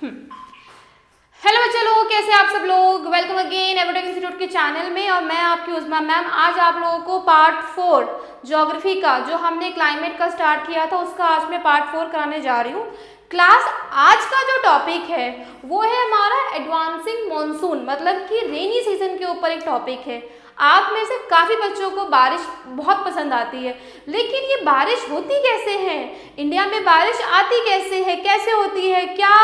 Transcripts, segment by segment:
Hello बच्चे लोग, कैसे आप सब लोग। वेलकम अगेन एवरटेक इंस्टीट्यूट के चैनल में। और मैं आपकी उस्मा मैम आज आप लोगों को पार्ट 4 ज्योग्राफी का, जो हमने क्लाइमेट का स्टार्ट किया था, उसका आज मैं पार्ट 4 कराने जा रही हूँ। क्लास आज का जो टॉपिक है वो है हमारा एडवांसिंग मॉनसून, मतलब कि रेनी सीजन के ऊपर एक टॉपिक है। आप में से काफ़ी बच्चों को बारिश बहुत पसंद आती है, लेकिन ये बारिश होती कैसे है, इंडिया में बारिश आती कैसे है, कैसे होती है, क्या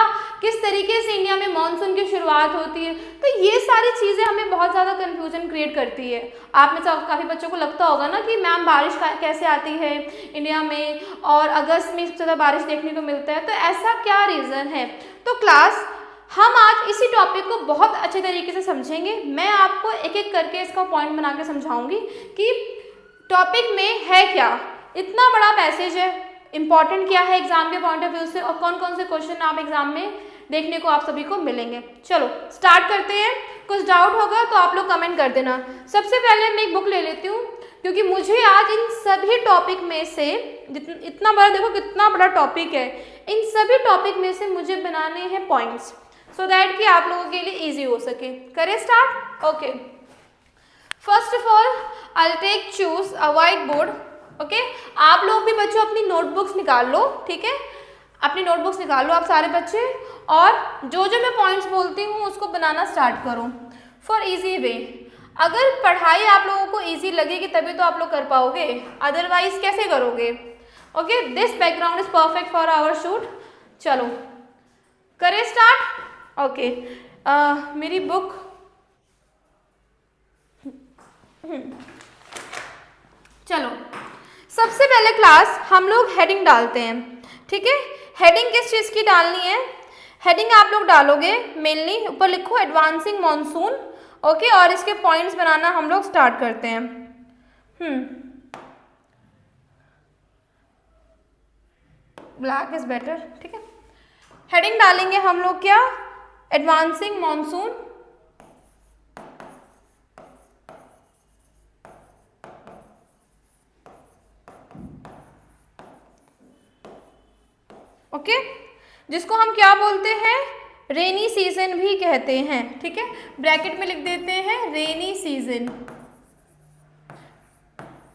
किस तरीके से इंडिया में मानसून की शुरुआत होती है। तो ये सारी चीज़ें हमें बहुत ज़्यादा कन्फ्यूजन क्रिएट करती है। आप में से काफ़ी बच्चों को लगता होगा ना कि मैम बारिश कैसे आती है इंडिया में, और अगस्त में सबसे ज़्यादा बारिश देखने को मिलता है, तो ऐसा क्या रीज़न है। तो क्लास हम आज इसी टॉपिक को बहुत अच्छे तरीके से समझेंगे। मैं आपको एक एक करके इसका पॉइंट बना के समझाऊंगी कि टॉपिक में है क्या, इतना बड़ा पैसेज है, इंपॉर्टेंट क्या है एग्जाम के पॉइंट ऑफ व्यू से, और कौन कौन से क्वेश्चन आप एग्जाम में देखने को आप सभी को मिलेंगे। चलो स्टार्ट करते हैं। कुछ डाउट होगा तो आप लोग कमेंट कर देना। सबसे पहले मैं एक बुक ले लेती हूँ, क्योंकि मुझे आज इन सभी टॉपिक में से, इतना बड़ा देखो कितना बड़ा टॉपिक है, इन सभी टॉपिक में से मुझे बनाने हैं पॉइंट्स, सो दैट कि आप लोगों के लिए ईजी हो सके। करें start. Okay, first of all I take choose a white board. Okay, आप लोग भी बच्चों अपनी नोटबुक्स निकाल लो, ठीक है, अपनी नोटबुक्स निकाल लो आप सारे बच्चे, और जो जो मैं पॉइंट्स बोलती हूँ उसको बनाना स्टार्ट करो फॉर इजी वे। अगर पढ़ाई आप लोगों को इजी लगेगी तभी तो आप लोग कर पाओगे, अदरवाइज कैसे करोगे। Okay, this background is perfect for our shoot. चलो करें स्टार्ट। ओके, मेरी बुक चलो सबसे पहले क्लास हम लोग हेडिंग डालते हैं, ठीक है। हेडिंग किस चीज़ की डालनी है, हेडिंग आप लोग डालोगे मेनली ऊपर लिखो एडवांसिंग मॉनसून। ओके, और इसके पॉइंट्स बनाना हम लोग स्टार्ट करते हैं। ब्लैक इज बेटर, ठीक है। हेडिंग डालेंगे हम लोग क्या, एडवांसिंग मॉनसून। ओके, जिसको हम क्या बोलते हैं, रेनी सीजन भी कहते हैं, ठीक है। ब्रैकेट में लिख देते हैं रेनी सीजन।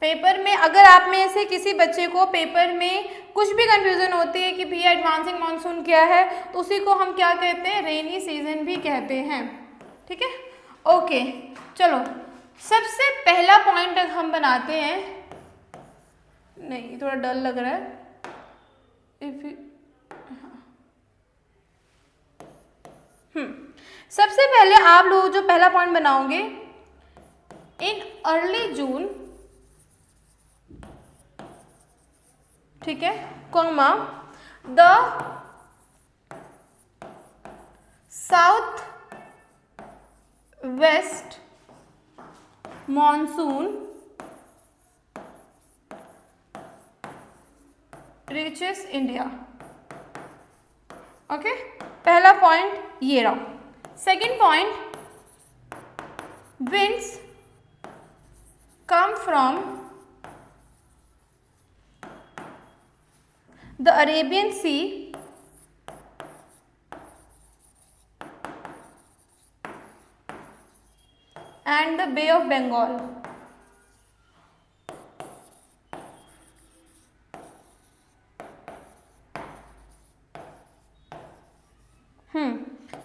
पेपर में अगर आप में से किसी बच्चे को पेपर में कुछ भी कंफ्यूजन होती है कि भैया एडवांसिंग मॉनसून क्या है, तो उसी को हम क्या कहते हैं, रेनी सीजन भी कहते हैं, ठीक है। ओके, चलो सबसे पहला पॉइंट हम बनाते हैं, नहीं थोड़ा डल लग रहा है, सबसे पहले आप लोग जो पहला पॉइंट बनाओगे, इन अर्ली जून, ठीक है, comma the south west monsoon reaches India. Okay, पहला पॉइंट ये रहा। Second point, winds come from the Arabian Sea and the Bay of Bengal.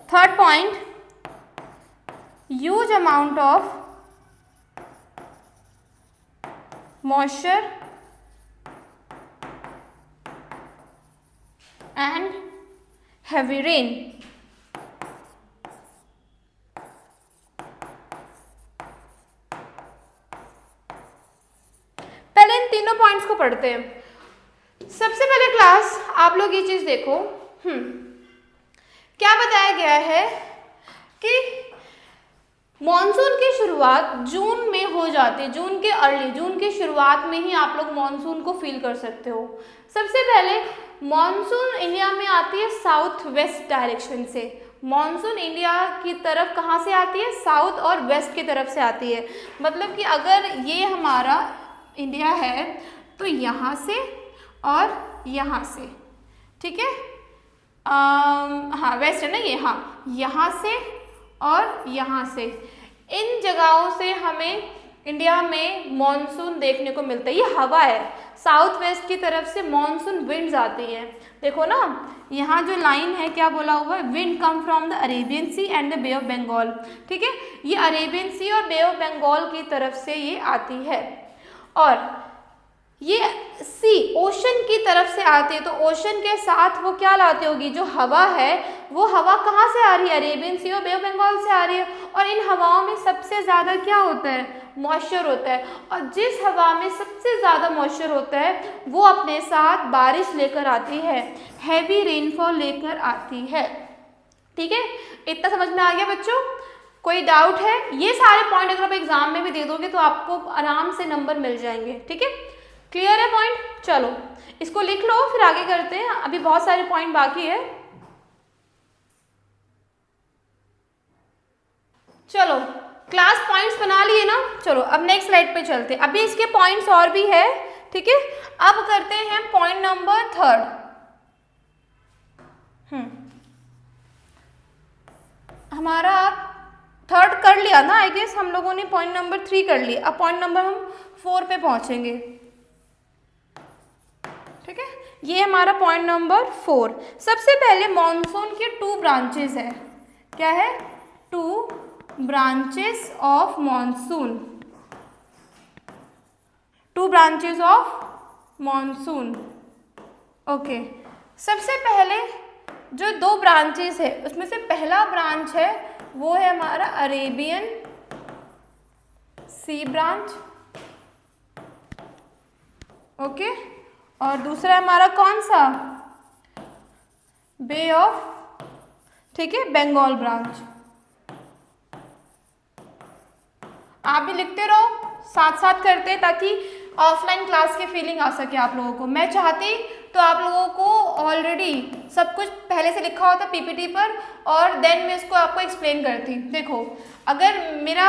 Third point, huge amount of moisture and heavy rain. पहले इन तीनों points को पढ़ते हैं। सबसे पहले क्लास आप लोग ये चीज देखो, क्या बताया गया है कि मॉनसून की शुरुआत जून में हो जाती है, जून के अर्ली, जून की शुरुआत में ही आप लोग मॉनसून को फील कर सकते हो। सबसे पहले मॉनसून इंडिया में आती है साउथ वेस्ट डायरेक्शन से। मॉनसून इंडिया की तरफ कहाँ से आती है, साउथ और वेस्ट की तरफ से आती है। मतलब कि अगर ये हमारा इंडिया है तो यहाँ से और यहाँ से, ठीक है। हाँ वेस्ट है ना ये, हाँ यहाँ से और यहाँ से, इन जगहों से हमें इंडिया में मॉनसून देखने को मिलता है। ये हवा है, साउथ वेस्ट की तरफ से मॉनसून विंड्स आती हैं। देखो ना यहाँ जो लाइन है क्या बोला हुआ है, wind come from the Arabian Sea and the Bay of Bengal. ठीक है, ये अरेबियन सी और बे ऑफ बंगाल की तरफ से ये आती है और ये सी ओशन की तरफ से आती है। तो ओशन के साथ वो क्या लाती होगी, जो हवा है वो हवा कहाँ से आ रही है, अरेबियन सी और बे ऑफ बंगाल से आ रही है। और इन हवाओं में सबसे ज़्यादा क्या होता है, मॉइस्चर होता है। और जिस हवा में सबसे ज़्यादा मॉइस्चर होता है वो अपने साथ बारिश लेकर आती है, हैवी रेनफॉल लेकर आती है। ठीक है, इतना समझ में आ गया बच्चों? कोई डाउट है? ये सारे पॉइंट अगर आप एग्जाम में भी दे दोगे तो आपको आराम से नंबर मिल जाएंगे। ठीक है, क्लियर है पॉइंट? चलो इसको लिख लो, फिर आगे करते हैं, अभी बहुत सारे पॉइंट बाकी है। चलो क्लास पॉइंट्स बना लिए ना, चलो अब नेक्स्ट स्लाइड पे चलते हैं। अभी इसके पॉइंट्स और भी है। ठीक है, अब करते हैं पॉइंट नंबर 3। हमारा 3 कर लिया ना आई गेस हम लोगों ने, पॉइंट नंबर 3 कर लिया। अब पॉइंट नंबर हम 4 पे पहुंचेंगे। ठीक है, ये हमारा पॉइंट नंबर 4। सबसे पहले मॉनसून के 2 ब्रांचेस है। क्या है? 2 branches of monsoon. 2 branches of monsoon. Okay, सबसे पहले जो 2 ब्रांचेस है उसमें से पहला ब्रांच है वो है हमारा अरेबियन सी ब्रांच। ओके, और दूसरा हमारा कौन सा, बे ऑफ, ठीक है, बंगाल ब्रांच। आप भी लिखते रहो, साथ साथ करते ताकि ऑफलाइन क्लास की फीलिंग आ सके आप लोगों को। मैं चाहती तो आप लोगों को ऑलरेडी सब कुछ पहले से लिखा होता पीपीटी पर और देन मैं इसको आपको एक्सप्लेन करती। देखो अगर मेरा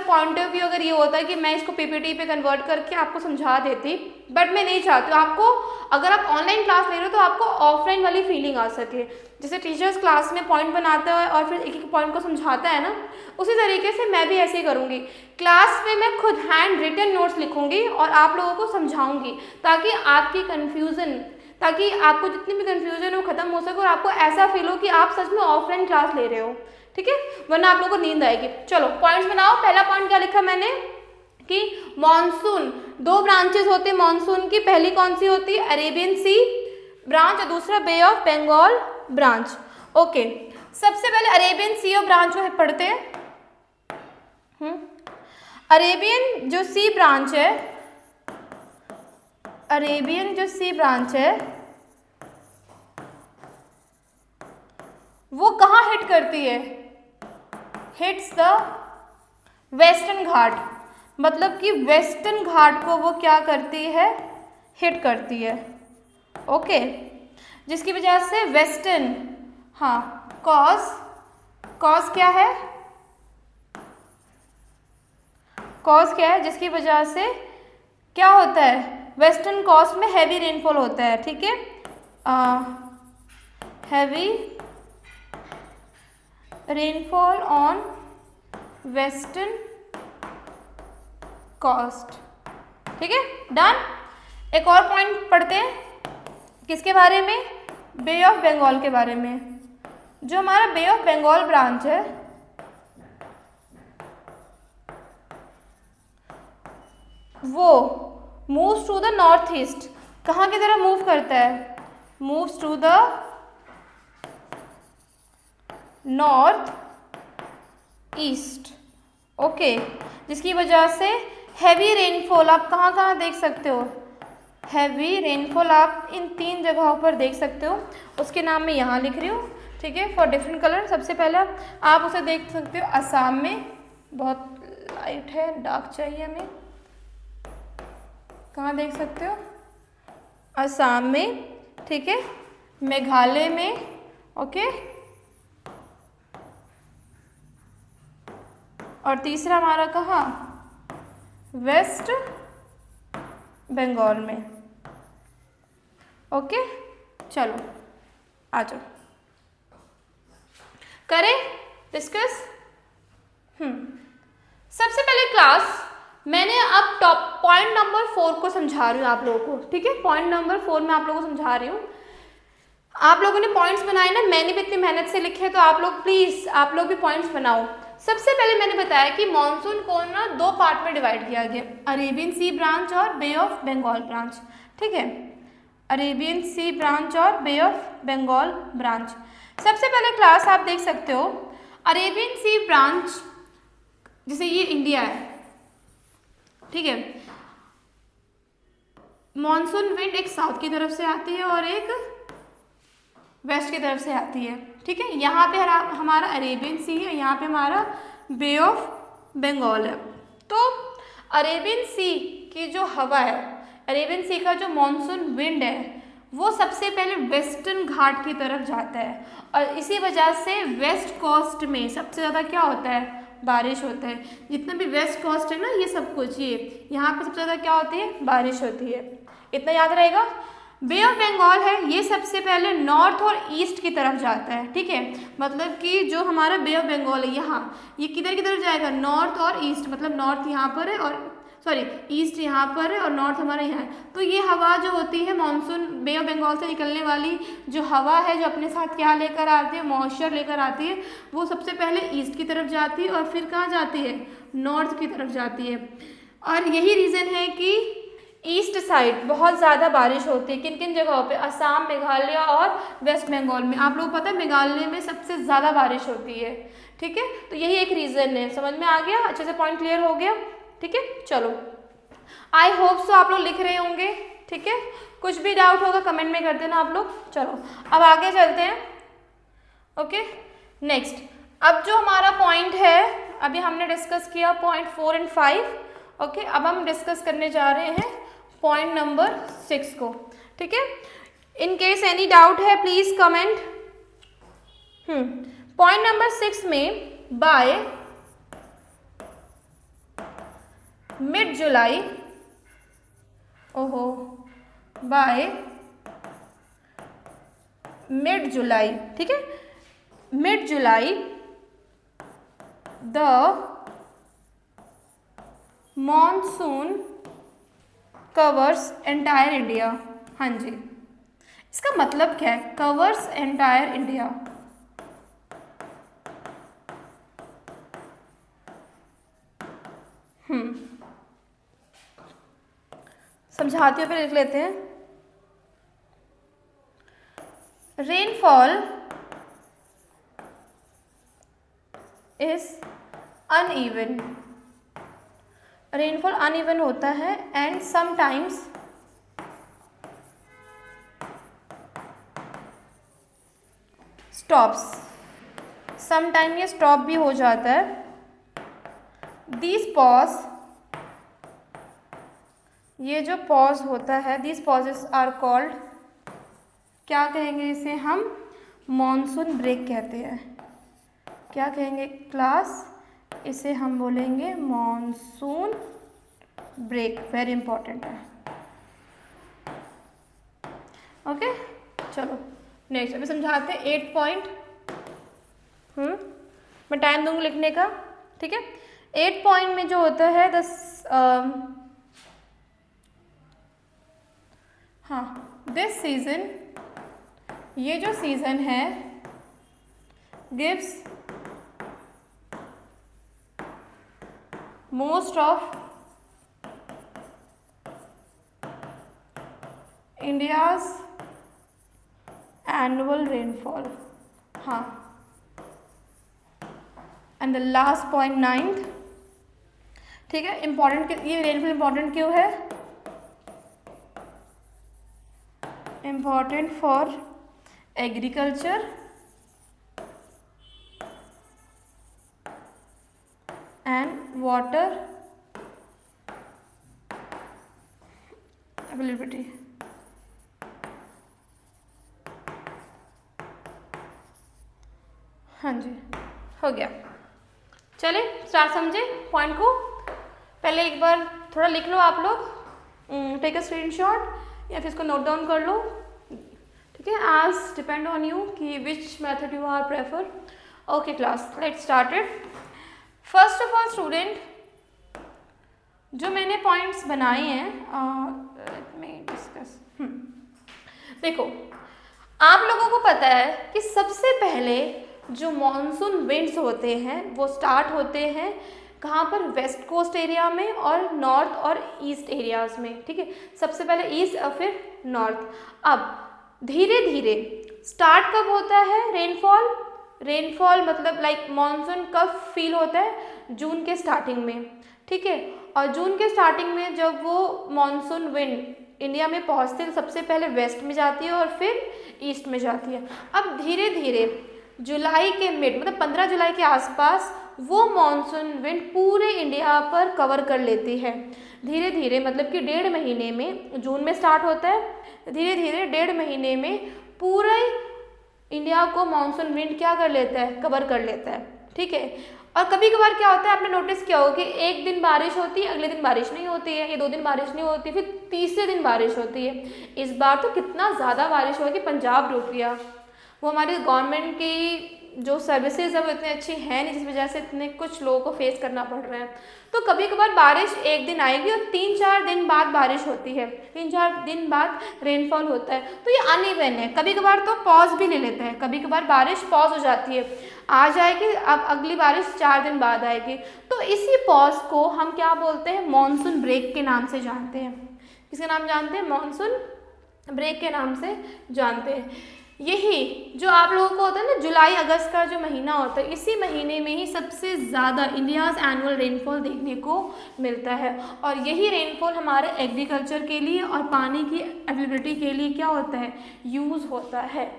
पॉइंट ऑफ व्यू अगर ये होता है कि मैं इसको पीपीटी पे कन्वर्ट करके आपको समझा देती, बट मैं नहीं चाहती। आपको अगर आप ऑनलाइन क्लास ले रहे हो तो आपको ऑफलाइन वाली फीलिंग आ सके, जैसे टीचर्स क्लास में पॉइंट बनाता है और फिर एक एक पॉइंट को समझाता है ना, उसी तरीके से मैं भी ऐसे ही करूँगी। क्लास में मैं खुद हैंड रिटन नोट्स लिखूँगी और आप लोगों को समझाऊँगी ताकि आपको जितनी भी कन्फ्यूजन है वो खत्म हो सके और आपको ऐसा फील हो कि आप सच में ऑफलाइन क्लास ले रहे हो। ठीक है, वरना आप लोगों को नींद आएगी। चलो पॉइंट्स बनाओ। पहला पॉइंट क्या लिखा मैंने कि मॉनसून 2 ब्रांचेस होते हैं मॉनसून की। पहली कौन सी होती है, अरेबियन सी ब्रांच, और दूसरा बे ऑफ बंगाल ब्रांच। ओके, सबसे पहले अरेबियन सी और ब्रांच को पढ़ते हैं। अरेबियन जो सी ब्रांच है, अरेबियन जो सी ब्रांच है वो कहाँ हिट करती है, हिट्स द वेस्टर्न घाट, मतलब कि वेस्टर्न घाट को वो क्या करती है, हिट करती है। ओके, जिसकी वजह से वेस्टर्न, हाँ, कॉज क्या है, कॉज क्या है जिसकी वजह से क्या होता है, वेस्टर्न कोस्ट में हैवी रेनफॉल होता है। ठीक है, heavy rainfall on western coast. ठीक है, डन। एक और पॉइंट पढ़ते हैं, किसके बारे में, बे ऑफ बंगाल के बारे में। जो हमारा बे ऑफ बंगाल ब्रांच है वो moves to the north east. कहाँ की तरफ मूव करता है, moves to the north east. Okay, जिसकी वजह से हैवी रेनफॉल आप कहाँ कहाँ देख सकते हो, हैवी रेनफॉल आप इन 3 जगहों पर देख सकते हो। उसके नाम मैं यहाँ लिख रही हूँ। ठीक है, फॉर डिफरेंट कलर। सबसे पहले आप उसे देख सकते हो असम में, बहुत लाइट है, डार्क चाहिए हमें। कहाँ देख सकते हो, असम में। ठीक है, मेघालय में। ओके, और तीसरा हमारा कहाँ, वेस्ट बंगाल में। ओके, चलो आ जाओ। करें डिस्कस। सबसे पहले क्लास मैंने अब टॉप पॉइंट नंबर 4 को समझा रही हूँ आप लोगों को, ठीक है। पॉइंट नंबर 4 में आप लोगों को समझा रही हूँ। आप लोगों ने पॉइंट्स बनाए ना, मैंने भी इतनी मेहनत से लिखे, तो आप लोग प्लीज आप लोग भी पॉइंट्स बनाओ। सबसे पहले मैंने बताया कि मॉनसून को ना 2 पार्ट में डिवाइड किया गया, अरेबियन सी ब्रांच और बे ऑफ बंगाल ब्रांच, ठीक है। अरेबियन सी ब्रांच और बे ऑफ बंगाल ब्रांच। सबसे पहले क्लास आप देख सकते हो अरेबियन सी ब्रांच, जैसे ये इंडिया है, ठीक है। मॉनसून विंड एक साउथ की तरफ से आती है और एक वेस्ट की तरफ से आती है, ठीक है। यहाँ पे हमारा अरेबियन सी है, यहाँ पे हमारा बे ऑफ बंगाल है। तो अरेबियन सी की जो हवा है, अरेबियन सी का जो मॉनसून विंड है, वो सबसे पहले वेस्टर्न घाट की तरफ जाता है और इसी वजह से वेस्ट कोस्ट में सबसे ज़्यादा क्या होता है, बारिश होता है। जितना भी वेस्ट कोस्ट है ना, ये सब कुछ, ये यहाँ पे सबसे ज़्यादा क्या होती है, बारिश होती है। इतना याद रहेगा। बे ऑफ बंगाल है, ये सबसे पहले नॉर्थ और ईस्ट की तरफ जाता है, ठीक है। मतलब कि जो हमारा बे ऑफ बंगाल है यहाँ, ये किधर की तरफ जाएगा, नॉर्थ और ईस्ट। मतलब नॉर्थ यहाँ पर है और ईस्ट यहाँ पर है और नॉर्थ हमारा यहाँ है। तो ये हवा जो होती है मॉनसून बे ऑफ बंगाल से निकलने वाली जो हवा है, जो अपने साथ क्या लेकर आती है, मॉइस्चर लेकर आती है, वो सबसे पहले ईस्ट की तरफ जाती है और फिर कहाँ जाती है, नॉर्थ की तरफ जाती है। और यही रीज़न है कि ईस्ट साइड बहुत ज़्यादा बारिश होती है। किन किन जगहों पे, असम, मेघालय और वेस्ट बंगाल में। आप लोग पता है मेघालय में सबसे ज़्यादा बारिश होती है, ठीक है। तो यही एक रीज़न है। समझ में आ गया, अच्छे से पॉइंट क्लियर हो गया, ठीक है। चलो, आई होप सो आप लोग लिख रहे होंगे, ठीक है। कुछ भी डाउट होगा कमेंट में कर देना आप लोग। चलो अब आगे चलते हैं, ओके। नेक्स्ट, अब जो हमारा पॉइंट है, अभी हमने डिस्कस किया पॉइंट 4 और 5, ओके। अब हम डिस्कस करने जा रहे हैं पॉइंट नंबर 6 को, ठीक है। इन केस एनी डाउट है प्लीज कमेंट। पॉइंट नंबर 6 में by mid July, by mid July, ठीक है। Mid July the monsoon covers entire India. हाँ जी, इसका मतलब क्या है, कवर्स एंटायर इंडिया। समझाती हूँ, फिर लिख लेते हैं। Rainfall is uneven, rainfall uneven होता है एंड समटाइम्स स्टॉप्स, समटाइम ये स्टॉप भी हो जाता है। दिस पॉज, ये जो पॉज होता है, दिस पॉजेस आर कॉल्ड, क्या कहेंगे इसे हम, मॉनसून ब्रेक कहते हैं। क्या कहेंगे क्लास, इसे हम बोलेंगे मॉनसून ब्रेक। वेरी इंपॉर्टेंट है, ओके। चलो नेक्स्ट अभी समझाते हैं 8 पॉइंट। मैं टाइम दूंगी लिखने का, ठीक है। 8 पॉइंट में जो होता है दिस सीजन, ये जो सीजन है, gives most of India's annual rainfall. And the last point 9th, ठीक है। इंपॉर्टेंट, ये रेनफॉल इंपॉर्टेंट क्यों है, important for agriculture and water availability. हाँ जी, हो गया। चले स्टार्ट, समझे पॉइंट को। पहले एक बार थोड़ा लिख लो आप लोग, टेक अ स्क्रीनशॉट या फिर इसको नोट डाउन कर लो, ठीक है। आज डिपेंड ऑन यू कि which method you are prefer. Okay class, let's started. First of all student, जो मैंने पॉइंट्स बनाए हैं, लेट मी डिस्कस। देखो, आप लोगों को पता है कि सबसे पहले जो मॉनसून विंड्स होते हैं वो स्टार्ट होते हैं कहाँ पर, वेस्ट कोस्ट एरिया में और नॉर्थ और ईस्ट एरियाज़ में, ठीक है। सबसे पहले ईस्ट और फिर नॉर्थ। अब धीरे धीरे स्टार्ट कब होता है रेनफॉल? रेनफॉल मतलब लाइक मॉनसून कब फील होता है? जून के स्टार्टिंग में, ठीक है। और जून के स्टार्टिंग में जब वो मॉनसून विंड इंडिया में पहुँचती है तो सबसे पहले वेस्ट में जाती है और फिर ईस्ट में जाती है। अब धीरे धीरे जुलाई के मिड मतलब 15 जुलाई के आसपास वो मॉनसून विंड पूरे इंडिया पर कवर कर लेती है। धीरे धीरे मतलब कि 1.5 महीने में, जून में स्टार्ट होता है, धीरे धीरे 1.5 महीने में पूरे इंडिया को मॉनसून विंड क्या कर लेता है? कवर कर लेता है, ठीक है। और कभी कभार क्या होता है, आपने नोटिस किया होगा कि एक दिन बारिश होती है, अगले दिन बारिश नहीं होती है, ये 2 दिन बारिश नहीं होती, फिर तीसरे दिन बारिश होती है। इस बार तो कितना ज़्यादा बारिश हुआ कि पंजाब डूब गया। वो हमारी गवर्नमेंट की जो सर्विसेज है वो इतनी अच्छी है नहीं, जिस वजह से इतने कुछ लोगों को फेस करना पड़ रहा है। तो कभी कभार बारिश एक दिन आएगी और 3-4 दिन बाद बारिश होती है, 3-4 दिन बाद रेनफॉल होता है। तो ये अनइवन है, कभी कभार तो पॉज भी ले लेता है, कभी कभार बारिश पॉज हो जाती है, आ जाएगी, अब अगली बारिश 4 दिन बाद आएगी। तो इसी पॉज को हम क्या बोलते हैं? मॉनसून ब्रेक के नाम से जानते हैं। किसके नाम जानते हैं? मॉनसून ब्रेक के नाम से जानते हैं। यही जो आप लोगों को होता है ना, जुलाई अगस्त का जो महीना होता है, इसी महीने में ही सबसे ज़्यादा इंडियाज़ एनुअल रेनफॉल देखने को मिलता है। और यही रेनफॉल हमारे एग्रीकल्चर के लिए और पानी की अवेलेबिलिटी के लिए क्या होता है? यूज़ होता है।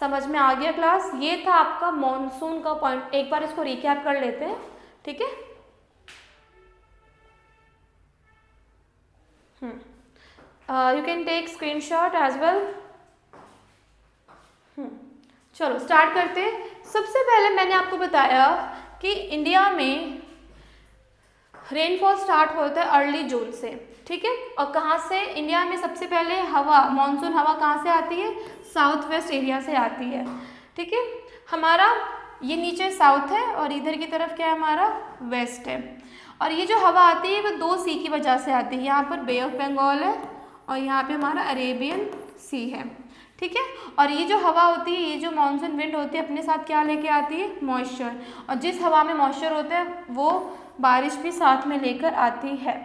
समझ में आ गया क्लास? ये था आपका मॉनसून का पॉइंट। एक बार इसको रिकैप कर लेते हैं, ठीक है। You can take screenshot as well. चलो स्टार्ट करते हैं। सबसे पहले मैंने आपको बताया कि इंडिया में रेनफॉल स्टार्ट होता है अर्ली जून से, ठीक है। और कहाँ से? इंडिया में सबसे पहले हवा, मॉनसून हवा कहाँ से आती है? साउथ वेस्ट एरिया से आती है, ठीक है। हमारा ये नीचे साउथ है और इधर की तरफ क्या है? हमारा वेस्ट है। और ये जो हवा आती है वो 2 सी की वजह से आती है। यहाँ पर बे ऑफ बंगाल है और यहाँ पे हमारा अरेबियन सी है, ठीक है। और ये जो हवा होती है, ये जो मॉनसून विंड होती है, अपने साथ क्या लेके आती है? मॉइस्चर। और जिस हवा में मॉइस्चर होता है वो बारिश भी साथ में लेकर आती है।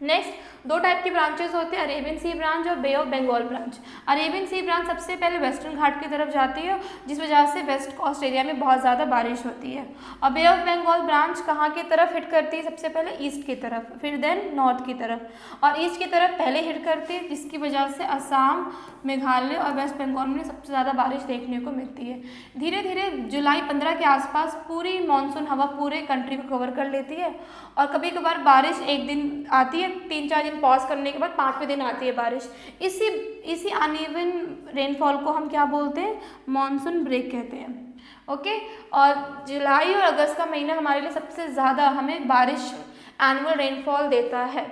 नेक्स्ट 2 टाइप की ब्रांचेस होते हैं, अरेबियन सी ब्रांच और bay of Bengal branch. Arabian sea branch सबसे पहले वेस्टर्न घाट की तरफ जाती है, जिस वजह से वेस्ट कोस्ट एरिया में बहुत ज़्यादा बारिश होती है। और बे ऑफ बंगाल ब्रांच कहाँ की तरफ हिट करती है? सबसे पहले ईस्ट की तरफ, फिर देन नॉर्थ की तरफ। और ईस्ट की तरफ पहले हिट करती है, जिसकी वजह से असम, मेघालय और वेस्ट बंगाल में सबसे ज़्यादा बारिश देखने को मिलती है। धीरे धीरे जुलाई 15 के आसपास पूरी मानसून हवा पूरे कंट्री को कवर कर लेती है। और कभी कभार बारिश एक दिन आती है, 3-4 दिन पॉज करने के बाद 5वें दिन आती है बारिश। इसी अनइवन रेनफॉल को हम क्या बोलते हैं? मॉनसून ब्रेक कहते हैं, ओके। और जुलाई और अगस्त का महीना हमारे लिए सबसे ज़्यादा हमें बारिश, एनुअल रेनफॉल देता है।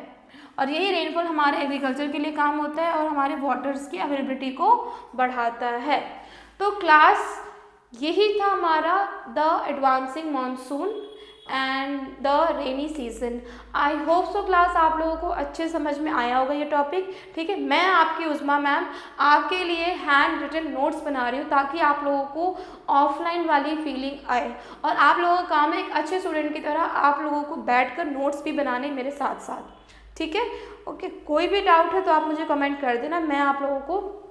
और यही रेनफॉल हमारे एग्रीकल्चर के लिए काम होता है और हमारे वाटर्स की अवेलेबिलिटी को बढ़ाता है। तो क्लास यही था हमारा the advancing monsoon and the rainy season. I hope so class आप लोगों को अच्छे समझ में आया होगा ये टॉपिक, ठीक है। मैं आपकी उस्मा मैम आपके लिए हैंड रिटन नोट्स बना रही हूँ ताकि आप लोगों को ऑफलाइन वाली फीलिंग आए। और आप लोगों का काम है एक अच्छे स्टूडेंट की तरह आप लोगों को बैठकर नोट्स भी बनाने मेरे साथ साथ, ठीक है। ओके, कोई भी डाउट है तो आप मुझे कमेंट कर देना, मैं आप लोगों को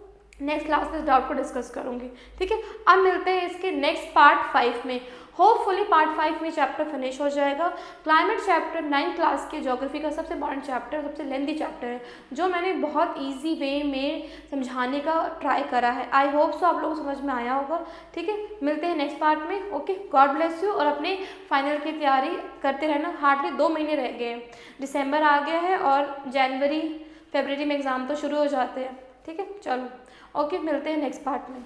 नेक्स्ट क्लास में इस डाउट को डिस्कस करूंगी, ठीक है। अब मिलते हैं इसके नेक्स्ट पार्ट 5 में। होपफुली पार्ट 5 में चैप्टर फिनिश हो जाएगा। क्लाइमेट चैप्टर 9th क्लास के ज्योग्राफी का सबसे इंपॉर्टेंट चैप्टर, सबसे लेंथी चैप्टर है, जो मैंने बहुत ईजी वे में समझाने का ट्राई करा है। आई होप सो आप लोगों को समझ में आया होगा, ठीक है। मिलते हैं नेक्स्ट पार्ट में। Okay, God bless you. और अपने फाइनल की तैयारी करते रहना। हार्डली 2 महीने रह गए हैं, दिसंबर आ गया है और जनवरी फरवरी में एग्ज़ाम तो शुरू हो जाते हैं, ठीक है। चलो ओके, मिलते हैं नेक्स्ट पार्ट में।